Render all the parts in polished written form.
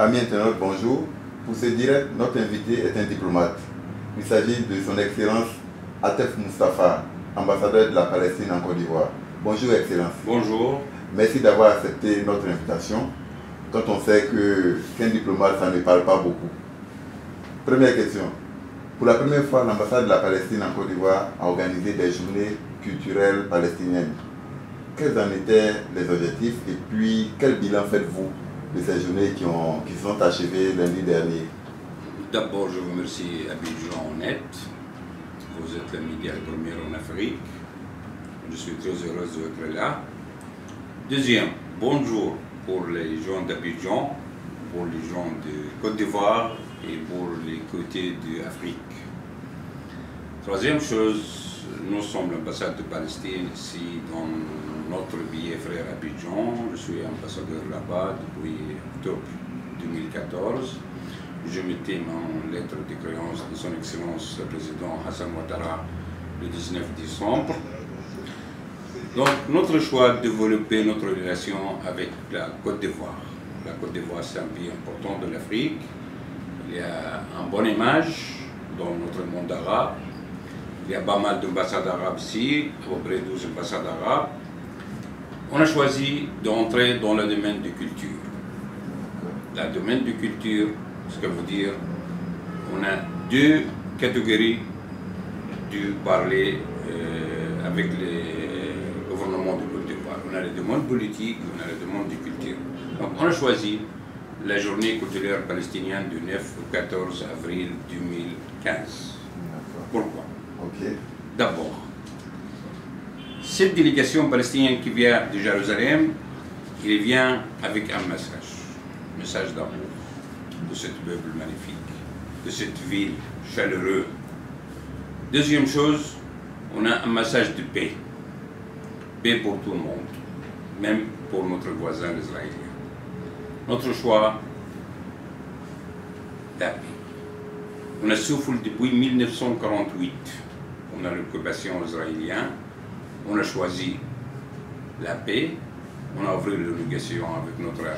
Amis internautes, bonjour. Pour ce direct, notre invité est un diplomate. Il s'agit de son Excellence Atef Moustapha, ambassadeur de la Palestine en Côte d'Ivoire. Bonjour Excellence. Bonjour. Merci d'avoir accepté notre invitation, quand on sait qu'un diplomate, ça ne parle pas beaucoup. Première question. Pour la première fois, l'ambassade de la Palestine en Côte d'Ivoire a organisé des journées culturelles palestiniennes. Quels en étaient les objectifs et puis quel bilan faites-vous de ces journées qui sont achevées lundi dernier? D'abord, je vous remercie Abidjan Net. Vous êtes le média premier en Afrique. Je suis très heureuse d'être là. Deuxième, bonjour pour les gens d'Abidjan, pour les gens de Côte d'Ivoire et pour les côtés de l'Afrique. Troisième chose, nous sommes l'ambassade de Palestine ici dans notre billet frère Abidjan. Je suis ambassadeur là-bas depuis octobre 2014. Je mettais mon lettre de créance de son Excellence le Président Hassan Ouattara le 19 décembre. Donc notre choix de développer notre relation avec la Côte d'Ivoire. La Côte d'Ivoire, c'est un pays important de l'Afrique. Il y a une bonne image dans notre monde arabe. Il y a pas mal d'ambassades arabes ici, à peu près 12 ambassades arabes. On a choisi d'entrer dans le domaine de culture. Le domaine de culture, ce que veut dire, on a deux catégories de parler avec les gouvernements de Côte d'Ivoire. On a le domaine politique, on a le domaine de culture. Donc on a choisi la journée culturelle palestinienne du 9 au 14 avril 2015. Pourquoi? D'abord, cette délégation palestinienne qui vient de Jérusalem, il vient avec un message d'amour de ce peuple magnifique, de cette ville chaleureuse. Deuxième chose, on a un message de paix. Paix pour tout le monde, même pour notre voisin israélien. Notre choix, la paix. On a souffert depuis 1948. On a l'occupation israélienne. On a choisi la paix. On a ouvert les négociations avec notre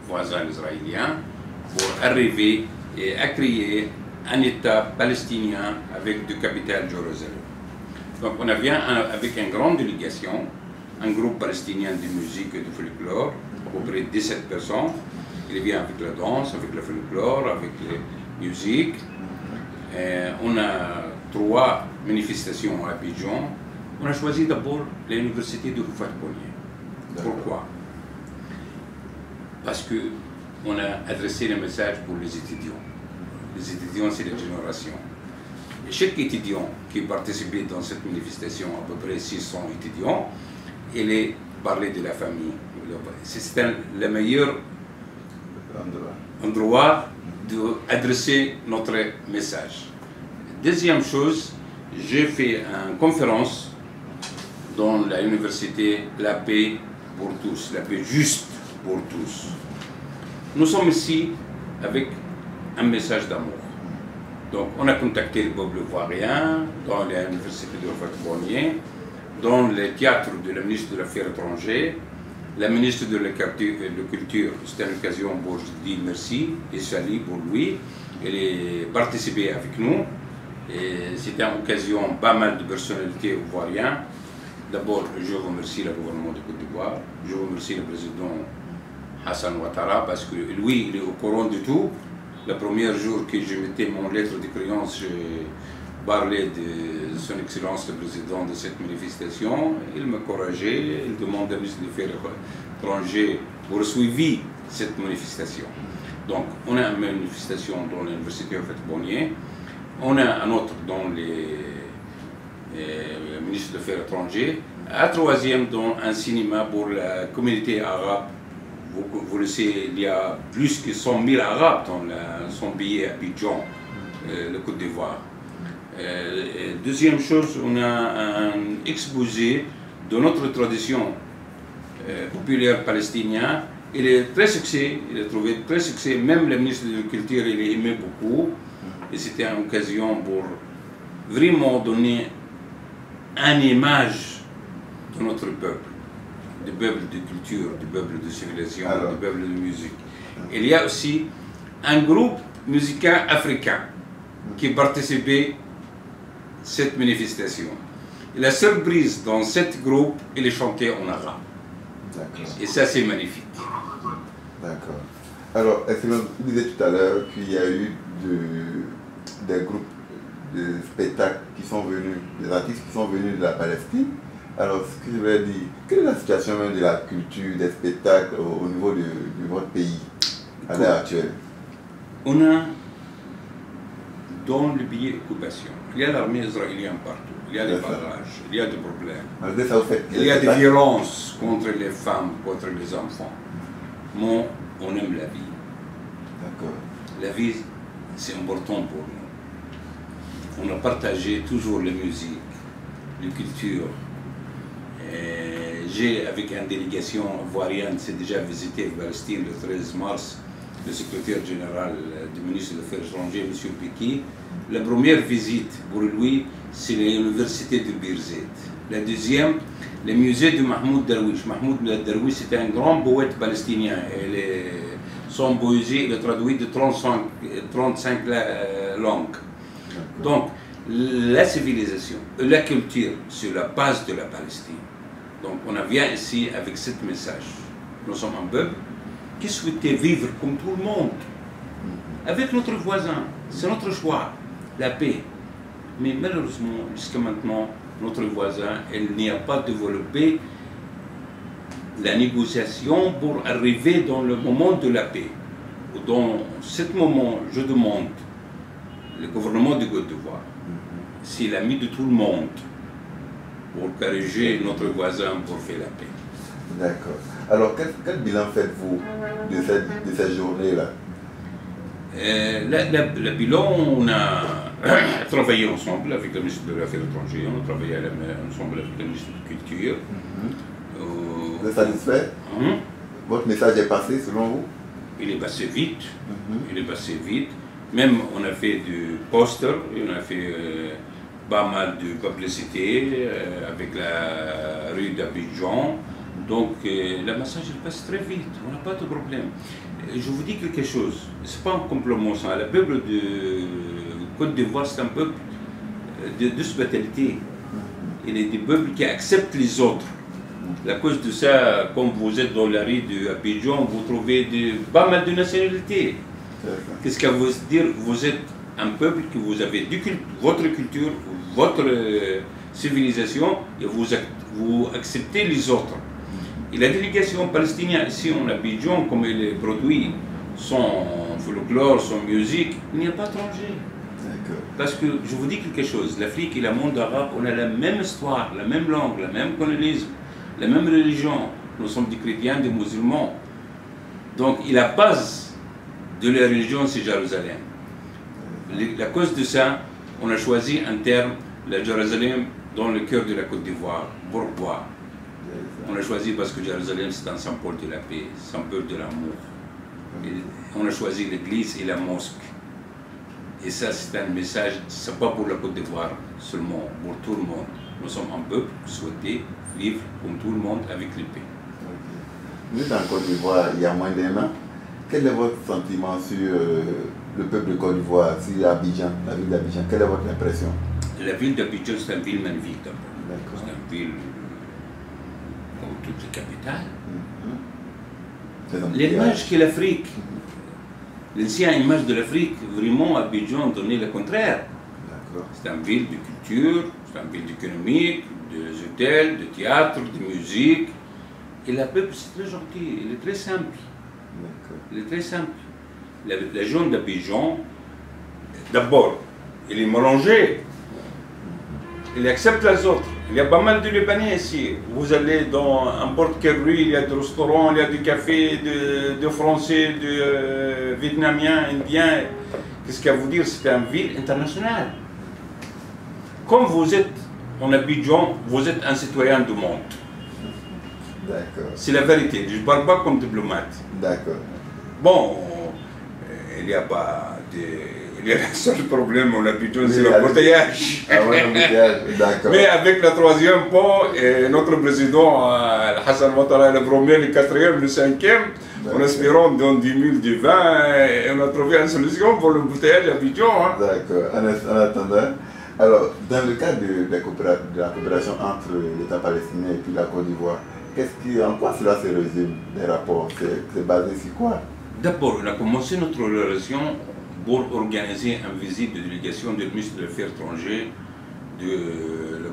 voisin israélien pour arriver et à créer un État palestinien avec deux capitales Jérusalem. Donc on vient avec une grande délégation, un groupe palestinien de musique et de folklore, à peu près 17 personnes. Il vient avec la danse, avec le folklore, avec les musiques. On a 3 manifestations à Abidjan. On a choisi d'abord l'université de Houphouët-Boigny. Pourquoi? Parce qu'on a adressé le message pour les étudiants. Les étudiants, c'est la génération. Et chaque étudiant qui participait dans cette manifestation, à peu près 600 étudiants, il est parlé de la famille. C'est le meilleur endroit d'adresser notre message. Deuxième chose, j'ai fait une conférence dans l'université La paix pour tous, la paix juste pour tous. Nous sommes ici avec un message d'amour. Donc on a contacté le peuple ivoirien dans l'université de Houphouët-Boigny, dans le théâtre de la ministre de l'Affaires étrangères, la ministre de la Culture. C'était une occasion pour dire merci et salut pour lui. Il a participé avec nous. C'était une occasion, pas mal de personnalités ivoiriennes. D'abord, je remercie le gouvernement de Côte d'Ivoire, je remercie le président Hassan Ouattara parce que lui, il est au courant de tout. Le premier jour que je mettais mon lettre de créance, je parlais de son Excellence le Président de cette manifestation. Il m'encourageait, il demandait au ministre des Affaires étrangères pour suivre cette manifestation. Donc, on a une manifestation dans l'université Houphouët-Boigny. On a un autre dans le ministre des Affaires étrangères. Un troisième dans un cinéma pour la communauté arabe. Vous le savez, il y a plus que 100 000 Arabes dans son pays à Abidjan, le Côte d'Ivoire. Deuxième chose, on a un exposé de notre tradition populaire palestinienne. Il est très succès, il a trouvé très succès, même le ministre de la Culture, il a aimé beaucoup. Et c'était une occasion pour vraiment donner une image de notre peuple. Du peuple de culture, du peuple de civilisation, du peuple de musique. Il y a aussi un groupe musical africain qui participait à cette manifestation. Et la surprise dans ce groupe, il est chanté en arabe. Et ça, c'est magnifique. D'accord. Alors, est-ce que vous disiez tout à l'heure qu'il y a eu des groupes de spectacles qui sont venus, des artistes qui sont venus de la Palestine? Alors, ce que je voulais dire, quelle est la situation même de la culture, des spectacles au niveau de votre pays à l'heure actuelle? On a, dans le pays occupation, il y a l'armée israélienne partout, il y a des barrages, il y a des problèmes, il y a des violences contre les femmes, contre les enfants. Mais on aime la vie. D'accord. La vie, c'est important pour nous. On a partagé toujours la musique, la culture. J'ai, avec une délégation ivoirienne, c'est déjà visité Palestine le 13 mars, le secrétaire général du ministre des Affaires étrangères, M. Piquet. La première visite pour lui, c'est l'université de Birzeit. La deuxième, le musée de Mahmoud Darwish. Mahmoud Darwish, c'était un grand poète palestinien. Son poésie est traduit de 35 langues. Donc, la civilisation et la culture sur la base de la Palestine. Donc, on vient ici avec ce message. Nous sommes un peuple qui souhaitait vivre comme tout le monde, avec notre voisin. C'est notre choix, la paix. Mais malheureusement, jusqu'à maintenant, notre voisin, il n'y a pas développé la négociation pour arriver dans le moment de la paix. Dans ce moment, je demande le gouvernement de Côte d'Ivoire, c'est l'ami de tout le monde, pour corriger notre voisin pour faire la paix. D'accord. Alors, quel bilan faites-vous de cette journée-là? Le bilan, on a travaillé ensemble avec le ministre de l'Affaires étrangères, on a travaillé ensemble avec le ministre de la Culture. Vous êtes satisfait? Votre message est passé selon vous? Il est passé vite, il est passé vite. Même on a fait du poster, on a fait pas mal de publicité avec la rue d'Abidjan. Donc le message il passe très vite, on n'a pas de problème. Je vous dis quelque chose, ce n'est pas un compliment ça. Le peuple de Côte d'Ivoire, c'est un peuple d'hospitalité. Il est des peuples qui acceptent les autres. À cause de ça, comme vous êtes dans la rue d'Abidjan, vous trouvez pas mal de nationalités. Qu'est-ce que vous dire? Vous êtes un peuple que vous avez votre culture, votre civilisation, et vous acceptez les autres. Et la délégation palestinienne ici en Abidjan, comme elle produit son folklore, son musique, il n'y a pas d'étranger. Parce que je vous dis quelque chose, l'Afrique et le monde arabe, on a la même histoire, la même langue, le même colonialisme, la même religion. Nous sommes des chrétiens, des musulmans. Donc, la base de la religion, c'est Jérusalem. À cause de ça, on a choisi un terme, la Jérusalem, dans le cœur de la Côte d'Ivoire. Pourquoi? On a choisi parce que Jérusalem, c'est un symbole de la paix, symbole de l'amour. On a choisi l'église et la mosquée. Et ça, c'est un message, ce n'est pas pour la Côte d'Ivoire seulement, pour tout le monde. Nous sommes un peuple qui souhaitait vivre comme tout le monde avec la paix. Vous êtes en Côte d'Ivoire il y a moins d'un an. Quel est votre sentiment sur le peuple de Côte d'Ivoire, sur Abidjan, la ville d'Abidjan? Quelle est votre impression? La ville d'Abidjan, c'est une ville magnifique d'abord. C'est une ville comme toutes les capitales. L'image que l'Afrique, l'ancienne image de l'Afrique, vraiment Abidjan donnait le contraire. C'est une ville de culture, c'est une ville économique, des hôtels, de théâtre, de musique. Et le peuple, c'est très gentil, il est très simple. Il est très simple. La jeune d'Abidjan, d'abord, il est mélangé. Il accepte les autres. Il y a pas mal de Libanais ici. Vous allez dans n'importe quelle rue, il y a des restaurants, il y a des cafés de Français, de Vietnamiens, Indiens. Qu'est-ce qu'il y a à vous dire? C'est une ville internationale. Comme vous êtes en Abidjan, vous êtes un citoyen du monde. D'accord. C'est la vérité. Je ne parle pas comme diplomate. D'accord. Bon, il n'y a pas de... Il y a un seul problème en Abidjan, c'est l'embouteillage. Ah ouais, l'embouteillage, d'accord. Mais avec le troisième pont, notre président, Hassan Ouattara, le premier, le quatrième, le cinquième, En espérant dans 10 000 du vin, et on a trouvé une solution pour le bouteillage à Abidjan. Hein. D'accord. En attendant, alors, dans le cadre de la coopération entre l'État palestinien et puis la Côte d'Ivoire, en quoi cela se résume, les rapports? C'est basé sur quoi? D'abord, on a commencé notre relation pour organiser une visite de délégation du ministre des Affaires étrangères du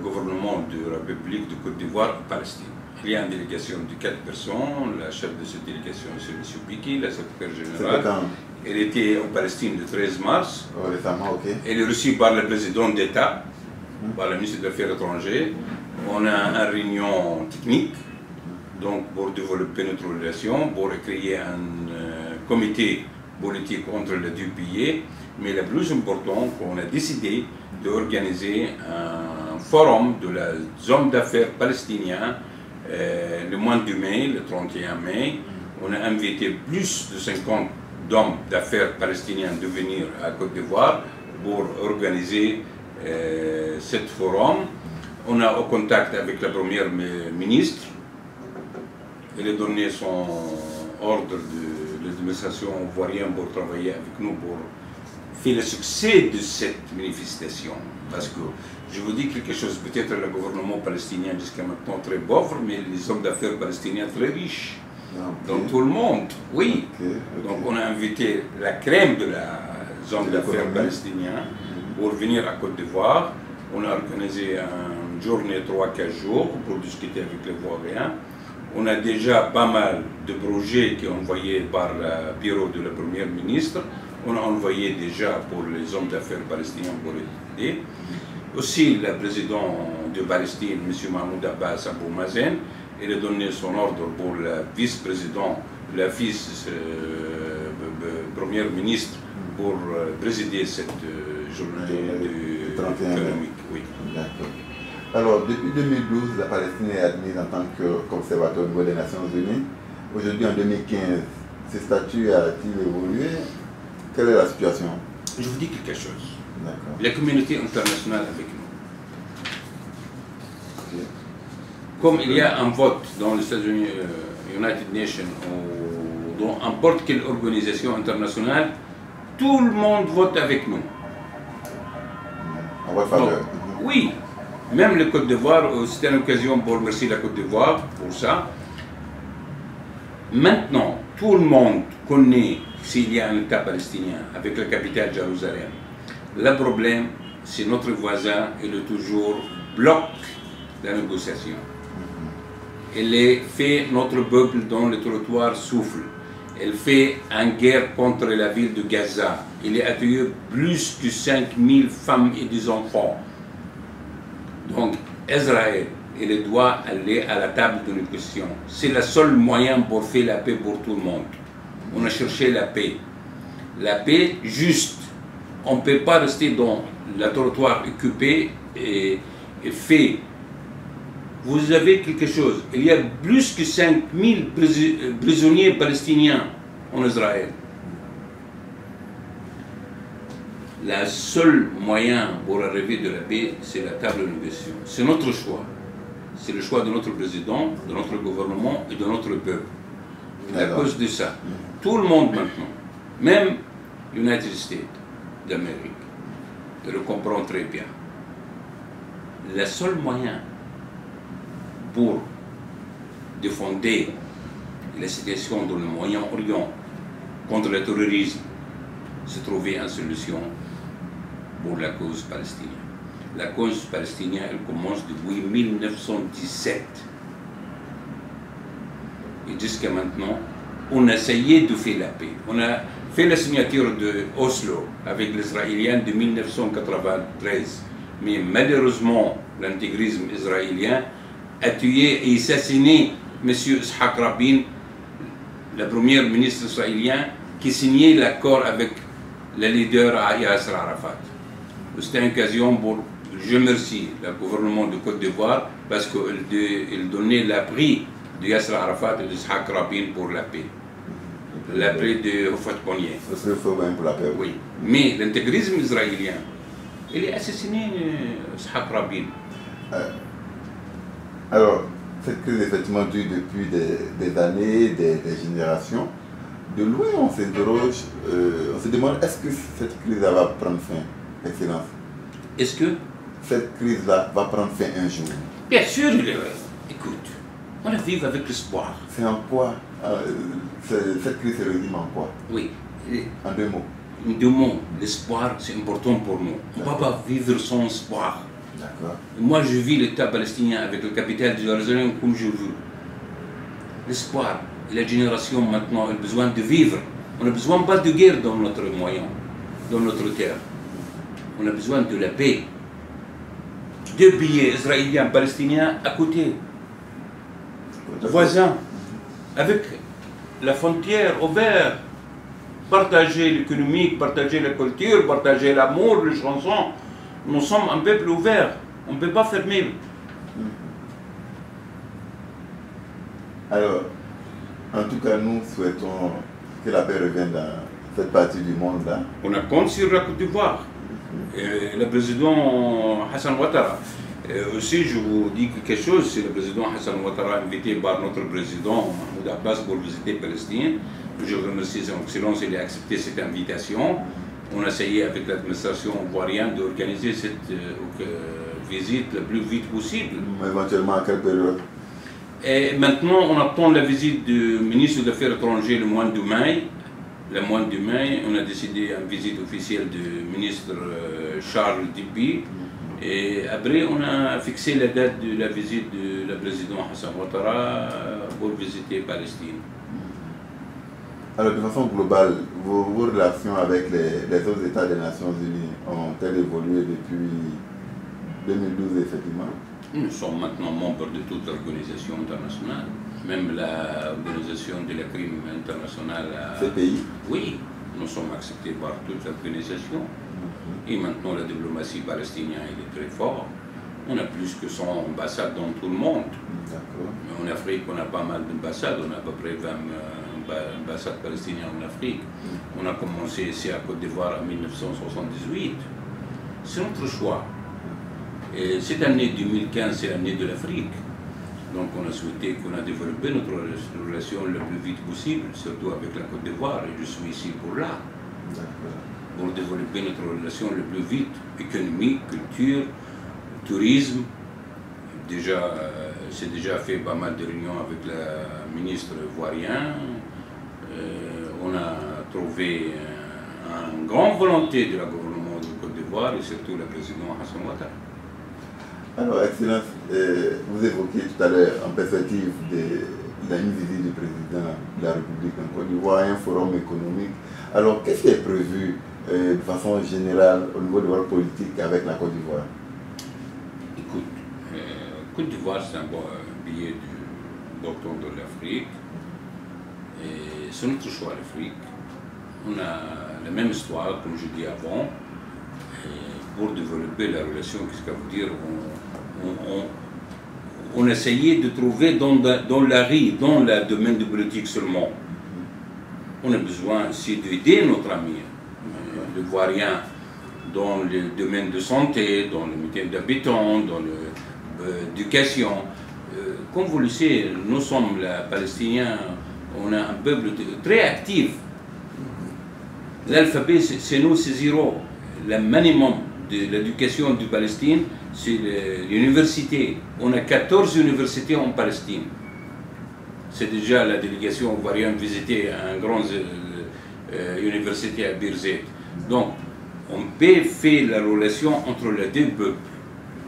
gouvernement de la République de Côte d'Ivoire en Palestine. Il y a une délégation de 4 personnes, la chef de cette délégation c'est M. Piki, la secrétaire générale. Elle était en Palestine le 13 mars. Oh, récemment, ok. Elle est reçue par le président d'État, par le ministre des Affaires étrangères. On a une réunion technique donc pour développer notre relation, pour créer un comité politique entre les deux pays. Mais le plus important, on a décidé d'organiser un forum de la zone d'affaires palestinienne le mois de mai, le 31 mai. On a invité plus de 50 hommes d'affaires palestiniens de venir à Côte d'Ivoire pour organiser ce forum. On a au contact avec la première ministre. Elle a donné son ordre de l'administration ivoirienne pour travailler avec nous pour faire le succès de cette manifestation. Parce que je vous dis quelque chose, peut-être le gouvernement palestinien jusqu'à maintenant très pauvre, mais les hommes d'affaires palestiniens très riches. Dans tout le monde, oui. Donc on a invité la crème de la zone d'affaires palestinienne pour venir à Côte d'Ivoire. On a organisé une journée 3-4 jours pour discuter avec les Ivoiriens. On a déjà pas mal de projets qui sont envoyés par le bureau de la première ministre. On a envoyé déjà pour les hommes d'affaires palestiniens pour aider. Aussi, le président de Palestine, M. Mahmoud Abbas Abou Mazen, il a donné son ordre pour le vice-président, la vice-première ministre pour présider cette journée économique. Oui. D'accord. Alors, depuis 2012, la Palestine est admise en tant qu'observateur au niveau des Nations Unies. Aujourd'hui, en 2015, ce statut a-t-il évolué? Quelle est la situation? Je vous dis quelque chose. La communauté internationale avec nous. Okay. Comme il y a un vote dans les États-Unis, United Nations, ou dans n'importe quelle organisation internationale, tout le monde vote avec nous. En votre faveur. Oui. Même le Côte d'Ivoire, c'était une occasion pour remercier la Côte d'Ivoire pour ça. Maintenant, tout le monde connaît s'il y a un État palestinien avec la capitale Jérusalem. Le problème, c'est notre voisin, il est toujours bloque la négociation. Elle fait notre peuple dans le territoire souffle. Elle fait une guerre contre la ville de Gaza. Il a accueilli plus de 5000 femmes et des enfants. Donc, Israël, il doit aller à la table de négociation. C'est le seul moyen pour faire la paix pour tout le monde. On a cherché la paix. La paix juste. On ne peut pas rester dans le territoire occupé et fait. Vous avez quelque chose. Il y a plus que 5000 prisonniers palestiniens en Israël. Le seul moyen pour arriver de la paix, c'est la table de négociation. C'est notre choix. C'est le choix de notre président, de notre gouvernement et de notre peuple. Et à cause de ça, tout le monde maintenant, même United States d'Amérique, le comprend très bien. Le seul moyen pour défendre la situation dans le Moyen-Orient contre le terrorisme, c'est trouver une solution pour la cause palestinienne. La cause palestinienne, elle commence depuis 1917. Et jusqu'à maintenant, on a essayé de faire la paix. On a fait la signature de Oslo avec les Israéliens de 1993. Mais malheureusement, l'intégrisme israélien a tué et assassiné M. Yitzhak Rabin, le premier ministre israélien, qui signait l'accord avec le leader Yasser Arafat. C'était une occasion pour, je remercie le gouvernement de Côte d'Ivoire parce qu'il donnait l'appui de Yasser Arafat et de Yitzhak Rabin pour la paix. L'appui de Houphouët-Boigny. C'est le forum pour la paix. Oui. Mais l'intégrisme israélien, il a assassiné Yitzhak Rabin. Alors, cette crise effectivement dure depuis des années, des générations. de loin, on s'interroge, on se demande est-ce que cette crise-là va prendre fin, Excellence? Est-ce que cette crise-là va prendre fin un jour? Bien sûr, écoute, on va vivre avec l'espoir. C'est en quoi cette crise se résume en quoi? Oui. En deux mots. En deux mots, l'espoir, c'est important pour nous. On ne va pas vivre sans espoir. D'accord. Moi, je vis l'État palestinien avec la capitale de Jérusalem comme je veux. L'espoir, et la génération maintenant a besoin de vivre. On n'a besoin pas de guerre dans notre moyen, dans notre terre. On a besoin de la paix. Deux pays israéliens, palestiniens à côté, voisins, avec la frontière ouverte, partager l'économie, partager la culture, partager l'amour, les chansons. Nous sommes un peuple ouvert, on ne peut pas fermer. Alors, en tout cas, nous souhaitons que la paix revienne dans cette partie du monde-là. On a compte sur la Côte d'Ivoire. Le président Hassan Ouattara. Aussi, je vous dis quelque chose, c'est le président Hassan Ouattara invité par notre président Mahmoud Abbas pour visiter Palestine. Je remercie son Excellence, il a accepté cette invitation. On a essayé avec l'administration ivoirienne d'organiser cette visite le plus vite possible. Éventuellement à quelle période? Et maintenant, on attend la visite du ministre des Affaires étrangères le mois de mai. Le mois de mai, on a décidé une visite officielle du ministre Charles Tipi. Et après, on a fixé la date de la visite du président Hassan Ouattara pour visiter Palestine. Alors, de façon globale, vos relations avec les autres États des Nations Unies ont-elles évolué depuis 2012, effectivement? Nous sommes maintenant membres de toute l'organisation internationale, même l'organisation de la crime internationale. CPI? Oui, nous sommes acceptés par toute l'organisation. Et maintenant, la diplomatie palestinienne est très forte. On a plus que 100 ambassades dans tout le monde. En Afrique, on a pas mal d'ambassades. On a à peu près 20 ambassades palestiniennes en Afrique. On a commencé ici à Côte d'Ivoire en 1978. C'est notre choix. Et cette année 2015, c'est l'année de l'Afrique. Donc on a souhaité qu'on a développé notre relation le plus vite possible, surtout avec la Côte d'Ivoire. Et je suis ici pour là. Pour développer notre relation le plus vite, économique, culture, tourisme. Déjà, c'est déjà fait pas mal de réunions avec le ministre ivoirien. On a trouvé une grande volonté de la gouvernement de Côte d'Ivoire et surtout le président Hassan Ouattara. Alors, Excellence, vous évoquiez tout à l'heure en perspective de la visite du président de la République en Côte d'Ivoire, un forum économique. Alors, qu'est-ce qui est prévu de façon générale au niveau de votre politique avec la Côte d'Ivoire? Écoute, Côte d'Ivoire, c'est un bon billet du docteur de l'Afrique. C'est notre choix, l'Afrique. On a la même histoire, comme je dis avant. Pour développer la relation, qu'est-ce que ça veut dire? On essayait de trouver dans la rue, dans le domaine de politique seulement. On a besoin aussi d'aider notre ami, l'Ivoirien, dans le domaine de santé, dans le métier d'habitants, dans l'éducation. Comme vous le savez, nous sommes les Palestiniens, on a un peuple très actif. L'alphabet, c'est nous, c'est zéro. Le minimum de l'éducation de Palestine, c'est l'université. On a 14 universités en Palestine. C'est déjà la délégation ivoirienne visiter une grande université à Birzeit. Donc, on peut faire la relation entre les deux peuples.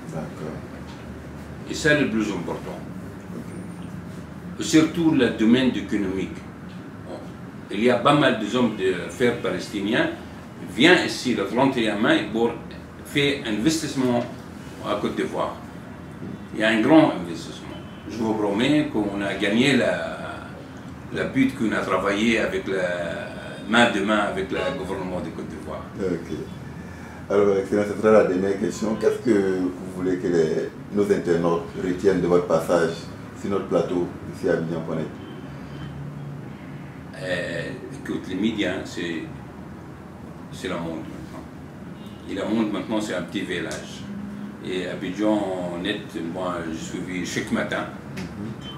D'accord. Et ça, c'est le plus important. Surtout le domaine économique. Il y a pas mal d'hommes d'affaires palestiniens qui viennent ici le 31 mai pour faire un investissement à Côte d'Ivoire. Il y a un grand investissement. Je vous promets qu'on a gagné la but qu'on a travaillé avec main de main avec le gouvernement de Côte d'Ivoire. Ok. Alors, Excellence, ce sera la dernière question. Qu'est-ce que vous voulez que nos internautes retiennent de votre passage sur notre plateau ici à Abidjan-Point? Écoute, les médias, c'est le monde maintenant. Et le monde maintenant, c'est un petit village. Et Abidjan-Net, moi, je suis chaque matin.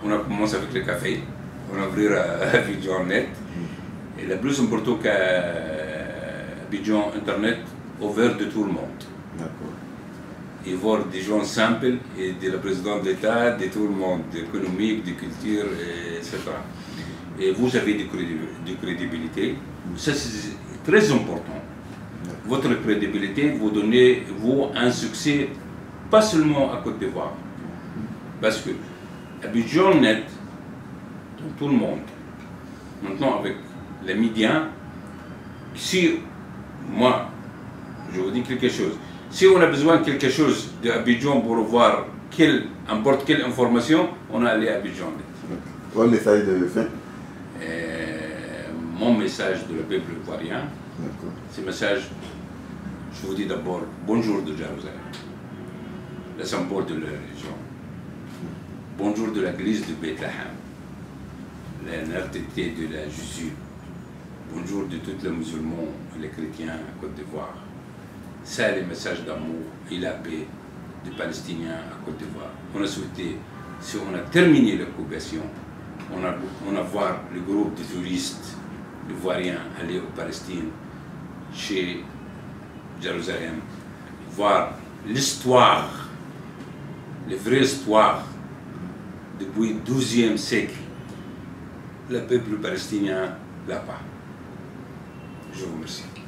On a commencé avec le café. On a ouvert Abidjan-Net. Et le plus important qu'Abidjan Internet ouvert de tout le monde. D'accord. Et voir des gens simples et de la présidente de l'État, de tout le monde, économique, de culture, etc. Et vous avez de crédibilité. Ça, c'est très important. Votre crédibilité vous donnez un succès, pas seulement à Côte d'Ivoire. Parce que Abidjan Net, dans tout le monde, maintenant avec les médias, si moi, je vous dis quelque chose, si on a besoin de quelque chose d'Abidjan pour voir n'importe quelle information, on a allé à Abidjan Net. Votre message de fin? Mon message de le peuple ivoirien, c'est un message, je vous dis d'abord, bonjour de Jérusalem, le symbole de la religion. Bonjour de l'église de Bethléem, la nativité de la Jésus. Bonjour de tous les musulmans et les chrétiens à Côte d'Ivoire. C'est le message d'amour et la paix des Palestiniens à Côte d'Ivoire. On a souhaité, si on a terminé l'occupation, on a voir le groupe de touristes ivoiriens aller aux Palestine, chez Jérusalem, voir l'histoire, la vraie histoire depuis le XIIe siècle, le peuple palestinien là-bas. Je vous remercie.